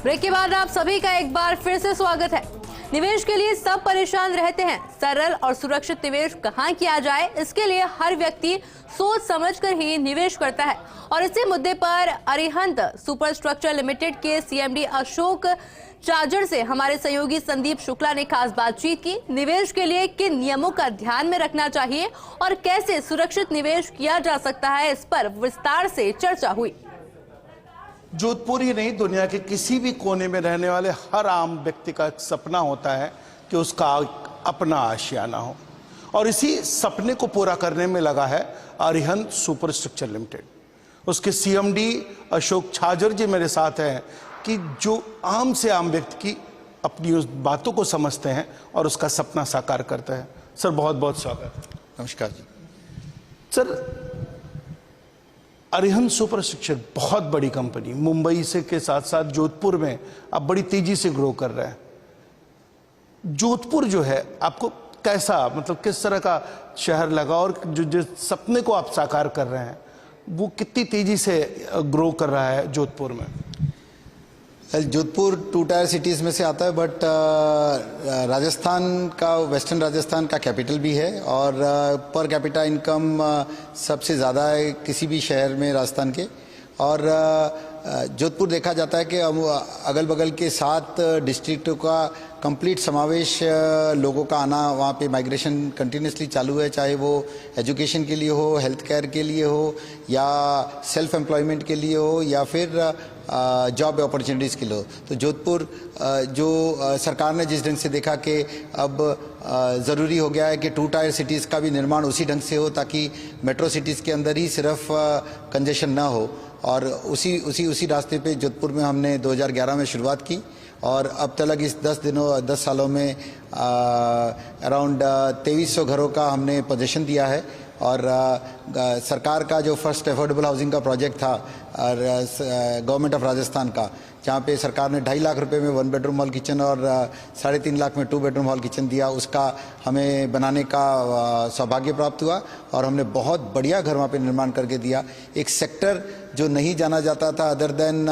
Break के बाद आप सभी का एक बार फिर से स्वागत है। निवेश के लिए सब परेशान रहते हैं। सरल और सुरक्षित निवेश कहां किया जाए, इसके लिए हर व्यक्ति सोच समझकर ही निवेश करता है। और इसी मुद्दे पर अरिहंत सुपरस्ट्रक्चर लिमिटेड के सीएमडी अशोक चाजर से हमारे सहयोगी संदीप शुक्ला ने खास बातचीत की। निवेश के लिए किन नियमों का ध्यान में रखना चाहिए और कैसे सुरक्षित निवेश किया जा सकता है, इस पर विस्तार से चर्चा हुई। जोधपुर ही नहीं, दुनिया के किसी भी कोने में रहने वाले हर आम व्यक्ति का एक सपना होता है कि उसका अपना आशियाना हो, और इसी सपने को पूरा करने में लगा है अरिहंत सुपरस्ट्रक्चर लिमिटेड। उसके सीएमडी अशोक छाजर जी मेरे साथ हैं कि जो आम से आम व्यक्ति की अपनी उस बातों को समझते हैं और उसका सपना साकार करते हैं। सर बहुत बहुत स्वागत। नमस्कार जी। सर, अरिहंत सुपरस्ट्रक्चर बहुत बड़ी कंपनी, मुंबई से के साथ साथ जोधपुर में अब बड़ी तेजी से ग्रो कर रहा है। जोधपुर जो है आपको कैसा, मतलब किस तरह का शहर लगा, और जो जिस सपने को आप साकार कर रहे हैं वो कितनी तेजी से ग्रो कर रहा है जोधपुर में? जोधपुर 2 टायर सिटीज़ में से आता है, बट राजस्थान का, वेस्टर्न राजस्थान का कैपिटल भी है, और पर कैपिटा इनकम सबसे ज़्यादा है किसी भी शहर में राजस्थान के। और जोधपुर देखा जाता है कि अगल बगल के 7 डिस्ट्रिक्टों का कंप्लीट समावेश लोगों का आना, वहाँ पे माइग्रेशन कंटिन्यूसली चालू है, चाहे वो एजुकेशन के लिए हो, हेल्थ केयर के लिए हो, या सेल्फ एम्प्लॉयमेंट के लिए हो, या फिर जॉब अपॉर्चुनिटीज़ के लिए हो। तो जोधपुर जो सरकार ने जिस ढंग से देखा कि अब ज़रूरी हो गया है कि 2 टायर सिटीज़ का भी निर्माण उसी ढंग से हो ताकि मेट्रो सिटीज़ के अंदर ही सिर्फ कंजेशन ना हो, और उसी रास्ते पे जोधपुर में हमने 2011 में शुरुआत की, और अब तक इस 10 सालों में अराउंड 2300 घरों का हमने पोजीशन दिया है। और सरकार का जो फर्स्ट अफोर्डेबल हाउसिंग का प्रोजेक्ट था गवर्नमेंट ऑफ राजस्थान का, जहाँ पे सरकार ने 2.5 लाख रुपए में 1 बेडरूम हॉल किचन और 3.5 लाख में 2 बेडरूम हॉल किचन दिया, उसका हमें बनाने का सौभाग्य प्राप्त हुआ, और हमने बहुत बढ़िया घर वहाँ पे निर्माण करके दिया। एक सेक्टर जो नहीं जाना जाता था अदर देन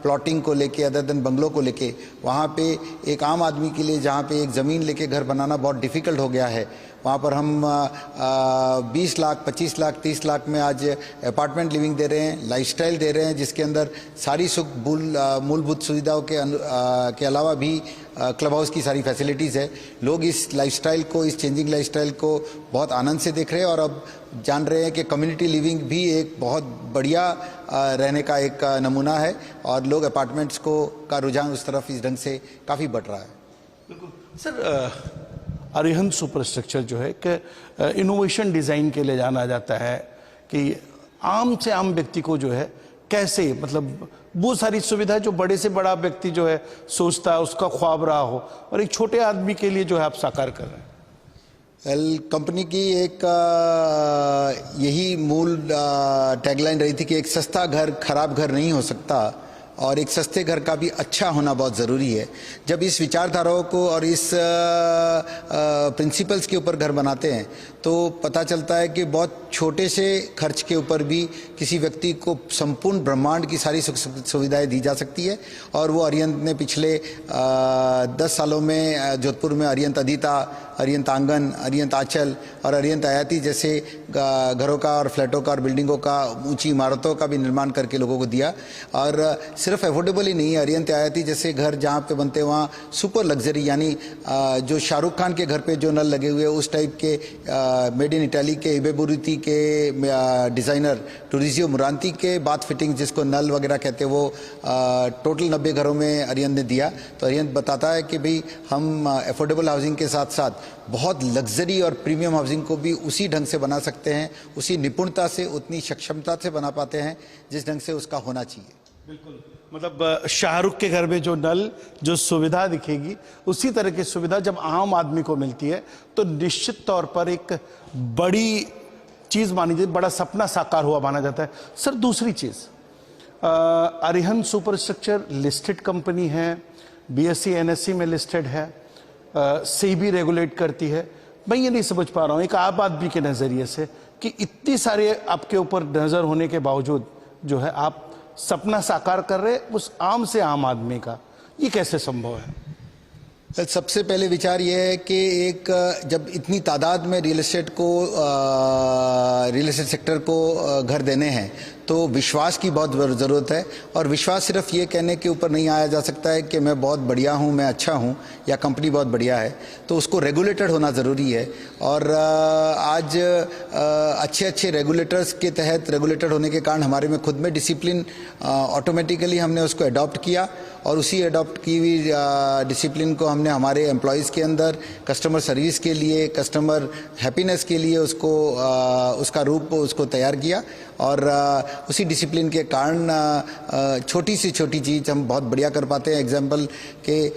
प्लॉटिंग को लेके, अदर देन बंगलों को लेके, वहाँ पे एक आम आदमी के लिए जहाँ पे एक ज़मीन लेके घर बनाना बहुत डिफ़िकल्ट हो गया है, वहाँ पर हम 20 लाख, 25 लाख, 30 लाख में आज अपार्टमेंट लिविंग दे रहे हैं, लाइफस्टाइल दे रहे हैं, जिसके अंदर सारी मूलभूत सुविधाओं के अलावा भी क्लब हाउस की सारी फैसिलिटीज़ है। लोग इस लाइफस्टाइल को, इस चेंजिंग लाइफस्टाइल को बहुत आनंद से देख रहे हैं, और अब जान रहे हैं कि कम्युनिटी लिविंग भी एक बहुत बढ़िया रहने का एक नमूना है, और लोग अपार्टमेंट्स का रुझान उस तरफ इस ढंग से काफ़ी बढ़ रहा है। बिल्कुल सर, अरिहंत सुपरस्ट्रक्चर जो है कि इनोवेशन डिज़ाइन के लिए जाना जाता है कि आम से आम व्यक्ति को जो है कैसे, मतलब वो सारी सुविधा जो बड़े से बड़ा व्यक्ति जो है सोचता है, उसका ख्वाब रहा हो, और एक छोटे आदमी के लिए जो है आप साकार कर रहे हैं। कंपनी की एक यही मूल टैगलाइन रही थी कि एक सस्ता घर खराब घर नहीं हो सकता, और एक सस्ते घर का भी अच्छा होना बहुत ज़रूरी है। जब इस विचारधाराओं को और इस प्रिंसिपल्स के ऊपर घर बनाते हैं तो पता चलता है कि बहुत छोटे से खर्च के ऊपर भी किसी व्यक्ति को संपूर्ण ब्रह्मांड की सारी सुविधाएं दी जा सकती है। और वो अरिहंत ने पिछले 10 सालों में जोधपुर में अरिहंत अदिता, अरिहंत आंगन, अरिहंत आंचल और अरिहंत आयाति जैसे घरों का और फ्लैटों का और बिल्डिंगों का, ऊंची इमारतों का भी निर्माण करके लोगों को दिया। और सिर्फ अफोर्डेबल ही नहीं, अरिहंत आयाति जैसे घर जहाँ पे बनते हैं वहाँ सुपर लग्जरी, यानी जो शाहरुख खान के घर पे जो नल लगे हुए उस टाइप के मेड इन इटाली के इबेबुरीती के डिज़ाइनर टूरिजियो मुरांती के बाथ फिटिंग जिसको नल वगैरह कहते हैं, वो टोटल 90 घरों में अरिहंत ने दिया। तो अरिहंत बताता है कि भाई हम अफोर्डेबल हाउसिंग के साथ साथ बहुत लग्जरी और प्रीमियम हाउसिंग को भी उसी ढंग से बना सकते हैं, उसी निपुणता से, उतनी सक्षमता से बना पाते हैं जिस ढंग से उसका होना चाहिए। बिल्कुल, मतलब शाहरुख के घर में जो नल, जो सुविधा दिखेगी, उसी तरह की सुविधा जब आम आदमी को मिलती है तो निश्चित तौर पर एक बड़ी चीज़ मानी जाती है, बड़ा सपना साकार हुआ माना जाता है। सर, दूसरी चीज़, अरिहंत सुपरस्ट्रक्चर लिस्टेड कंपनी है, BSE NSE में लिस्टेड है, सेबी रेगुलेट करती है। मैं ये नहीं समझ पा रहा हूँ एक आम आदमी के नज़रिए से कि इतनी सारे आपके ऊपर नज़र होने के बावजूद जो है आप सपना साकार कर रहे उस आम से आम आदमी का, ये कैसे संभव है? सबसे पहले विचार यह है कि एक जब इतनी तादाद में रियल एस्टेट सेक्टर को घर देने हैं तो विश्वास की बहुत ज़रूरत है। और विश्वास सिर्फ ये कहने के ऊपर नहीं आया जा सकता है कि मैं बहुत बढ़िया हूँ, मैं अच्छा हूँ या कंपनी बहुत बढ़िया है, तो उसको रेगुलेटेड होना ज़रूरी है। और आज अच्छे रेगुलेटर्स के तहत रेगुलेटेड होने के कारण हमारे में खुद में डिसिप्लिन ऑटोमेटिकली हमने उसको अडॉप्ट किया और उसी अडॉप्ट की हुई डिसिप्लिन को हमने हमारे एम्प्लॉयज़ के अंदर कस्टमर सर्विस के लिए, कस्टमर हैप्पीनेस के लिए उसको उसका रूप उसको तैयार किया। और उसी डिसिप्लिन के कारण छोटी से छोटी चीज़ हम बहुत बढ़िया कर पाते हैं। एग्जाम्पल के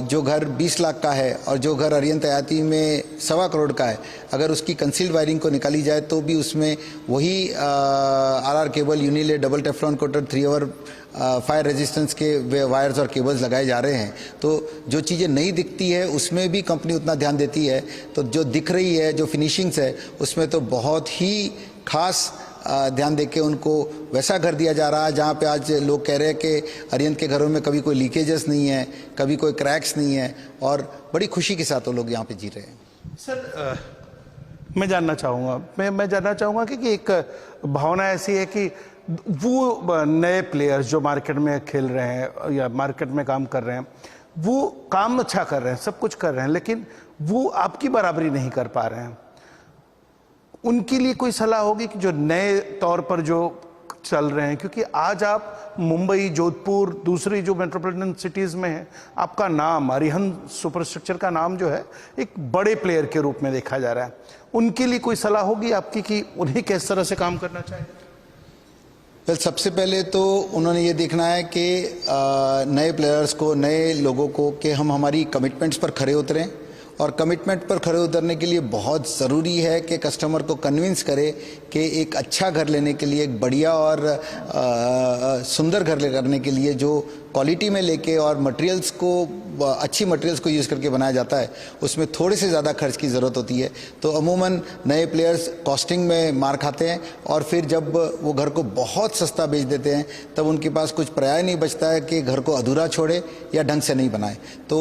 जो घर 20 लाख का है और जो घर अरियंत हयाती में 1.25 करोड़ का है, अगर उसकी कंसील्ड वायरिंग को निकाली जाए तो भी उसमें वही आरआर केबल, यूनिले, double Teflon coated 3 hour fire resistance के वायर्स और केबल्स लगाए जा रहे हैं। तो जो चीज़ें नहीं दिखती है उसमें भी कंपनी उतना ध्यान देती है, तो जो दिख रही है, जो फिनिशिंग्स है, उसमें तो बहुत ही खास ध्यान देके उनको वैसा घर दिया जा रहा है जहाँ पे आज लोग कह रहे हैं कि अरियंत के घरों में कभी कोई लीकेजेस नहीं है, कभी कोई क्रैक्स नहीं है, और बड़ी खुशी के साथ वो लोग यहाँ पे जी रहे हैं। सर, मैं जानना चाहूँगा कि एक भावना ऐसी है कि वो नए प्लेयर्स जो मार्केट में खेल रहे हैं या मार्केट में काम कर रहे हैं, वो काम अच्छा कर रहे हैं, सब कुछ कर रहे हैं, लेकिन वो आपकी बराबरी नहीं कर पा रहे हैं। उनके लिए कोई सलाह होगी कि जो नए तौर पर जो चल रहे हैं, क्योंकि आज आप मुंबई, जोधपुर, दूसरी जो मेट्रोपॉलिटन सिटीज़ में है, आपका नाम, अरिहंत सुपरस्ट्रक्चर का नाम जो है एक बड़े प्लेयर के रूप में देखा जा रहा है। उनके लिए कोई सलाह होगी आपकी कि उन्हें किस तरह से काम करना चाहिए? वेल, सबसे पहले तो उन्होंने ये देखना है कि नए प्लेयर्स को, नए लोगों को, कि हम हमारी कमिटमेंट्स पर खरे उतरें। और कमिटमेंट पर खरे उतरने के लिए बहुत ज़रूरी है कि कस्टमर को कन्विंस करे कि एक अच्छा घर लेने के लिए, एक बढ़िया और सुंदर घर करने के लिए जो क्वालिटी में लेके और मटेरियल्स को, अच्छी मटेरियल्स को यूज़ करके बनाया जाता है, उसमें थोड़े से ज़्यादा खर्च की ज़रूरत होती है। तो अमूमन नए प्लेयर्स कॉस्टिंग में मार खाते हैं और फिर जब वो घर को बहुत सस्ता बेच देते हैं तब उनके पास कुछ पर्याय नहीं बचता है कि घर को अधूरा छोड़े या ढंग से नहीं बनाए। तो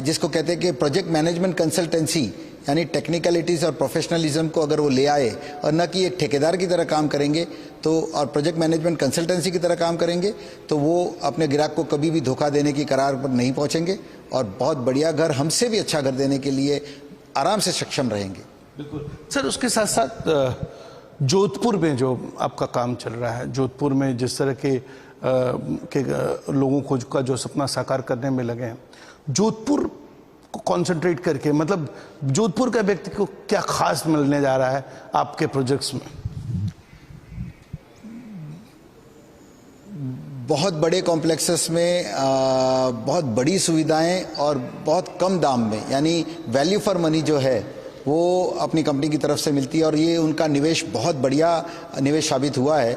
जिसको कहते हैं कि प्रोजेक्ट मैनेजमेंट कंसल्टेंसी, यानी टेक्निकलिटीज़ और प्रोफेशनलिज्म को अगर वो ले आए और न कि एक ठेकेदार की तरह काम करेंगे तो, और प्रोजेक्ट मैनेजमेंट कंसल्टेंसी की तरह काम करेंगे, तो वो अपने ग्राहक को कभी भी धोखा देने की करार पर नहीं पहुंचेंगे और बहुत बढ़िया घर, हमसे भी अच्छा घर देने के लिए आराम से सक्षम रहेंगे। बिल्कुल सर। उसके साथ साथ जोधपुर में जो आपका काम चल रहा है, जोधपुर में जिस तरह के लोगों को का जो सपना साकार करने में लगे हैं, जोधपुर को कंसंट्रेट करके, मतलब जोधपुर का व्यक्ति को क्या खास मिलने जा रहा है आपके प्रोजेक्ट्स में? बहुत बड़े कॉम्प्लेक्सेस में बहुत बड़ी सुविधाएं और बहुत कम दाम में, यानी वैल्यू फॉर मनी जो है वो अपनी कंपनी की तरफ से मिलती है और ये उनका निवेश बहुत बढ़िया निवेश साबित हुआ है।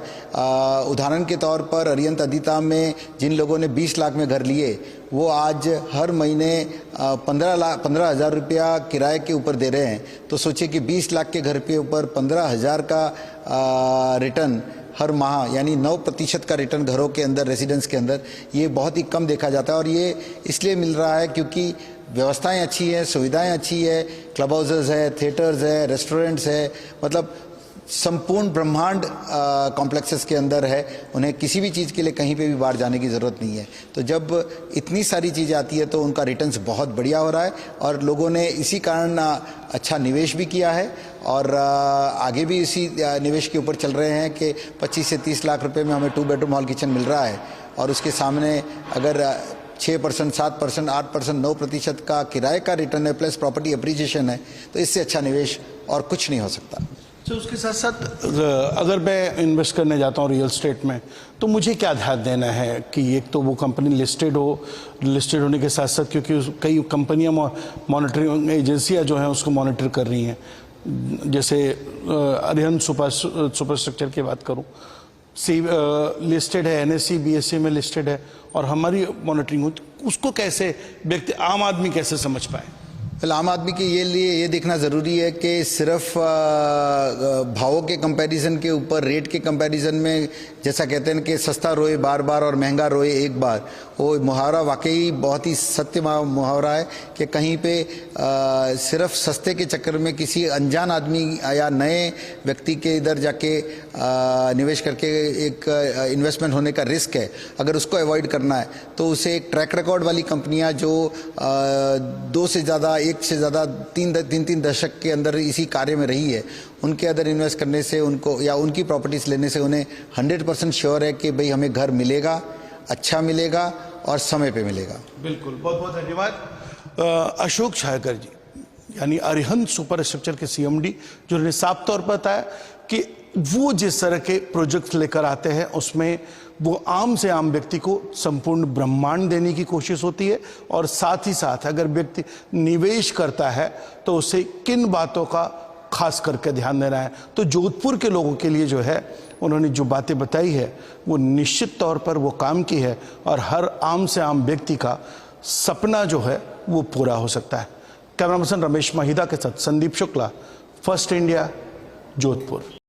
उदाहरण के तौर पर अरियंत अदिता में जिन लोगों ने 20 लाख में घर लिए, वो आज हर महीने 15,000 रुपया किराए के ऊपर दे रहे हैं। तो सोचिए कि 20 लाख के घर के ऊपर 15,000 का रिटर्न हर माह, यानी 9% का रिटर्न घरों के अंदर, रेजिडेंस के अंदर, ये बहुत ही कम देखा जाता है। और ये इसलिए मिल रहा है क्योंकि व्यवस्थाएं अच्छी हैं, सुविधाएं अच्छी है, क्लब हाउसेस है, थिएटर्स है, रेस्टोरेंट्स है, मतलब संपूर्ण ब्रह्मांड कॉम्प्लेक्सेस के अंदर है। उन्हें किसी भी चीज़ के लिए कहीं पे भी बाहर जाने की ज़रूरत नहीं है। तो जब इतनी सारी चीज़ें आती है तो उनका रिटर्न्स बहुत बढ़िया हो रहा है और लोगों ने इसी कारण अच्छा निवेश भी किया है और आगे भी इसी निवेश के ऊपर चल रहे हैं कि 25 से 30 लाख रुपए में हमें 2 बेडरूम हॉल किचन मिल रहा है और उसके सामने अगर 6%, 7%, 8%, 9% का किराए का रिटर्न है प्लस प्रॉपर्टी अप्रिसिएशन है, तो इससे अच्छा निवेश और कुछ नहीं हो सकता। तो उसके साथ साथ अगर मैं इन्वेस्ट करने जाता हूँ रियल एस्टेट में, तो मुझे क्या ध्यान देना है कि एक तो वो कंपनी लिस्टेड होने के साथ साथ, क्योंकि कई कंपनियां मॉनिटरिंग एजेंसियां जो हैं उसको मॉनिटर कर रही हैं, जैसे अरिहंत सुपरस्ट्रक्चर की बात करूं, लिस्टेड है, NSE BSE में लिस्टेड है और हमारी मॉनिटरिंग होती, उसको कैसे व्यक्ति, आम आदमी कैसे समझ पाए? पहले आम आदमी के लिए ये देखना ज़रूरी है कि सिर्फ भावों के कंपैरिजन के ऊपर, रेट के कंपैरिजन में, जैसा कहते हैं कि सस्ता रोए बार बार और महंगा रोए एक बार, वो मुहावरा वाकई बहुत ही सत्य मुहावरा है कि कहीं पे सिर्फ सस्ते के चक्कर में किसी अनजान आदमी या नए व्यक्ति के इधर जाके निवेश करके एक इन्वेस्टमेंट होने का रिस्क है, अगर उसको अवॉइड करना है तो उसे एक ट्रैक रिकॉर्ड वाली कंपनियां जो 2 से ज़्यादा, 1 से ज़्यादा, 3 दशक के अंदर इसी कार्य में रही है, उनके अंदर इन्वेस्ट करने से उनको, या उनकी प्रॉपर्टीज़ लेने से उन्हें 100% श्योर है कि भाई हमें घर मिलेगा, अच्छा मिलेगा और समय पे मिलेगा। बिल्कुल, बहुत बहुत धन्यवाद। अशोक छायकर जी, यानी अरिहंत सुपर स्ट्रक्चर के सीएमडी, जिन्होंने साफ तौर पर बताया कि वो जिस तरह के प्रोजेक्ट्स लेकर आते हैं उसमें वो आम से आम व्यक्ति को संपूर्ण ब्रह्मांड देने की कोशिश होती है, और साथ ही साथ अगर व्यक्ति निवेश करता है तो उसे किन बातों का खास करके ध्यान देना है। तो जोधपुर के लोगों के लिए जो है उन्होंने जो बातें बताई है वो निश्चित तौर पर वो काम की है, और हर आम से आम व्यक्ति का सपना जो है वो पूरा हो सकता है। कैमरा पर्सन रमेश महिदा के साथ संदीप शुक्ला, फर्स्ट इंडिया, जोधपुर।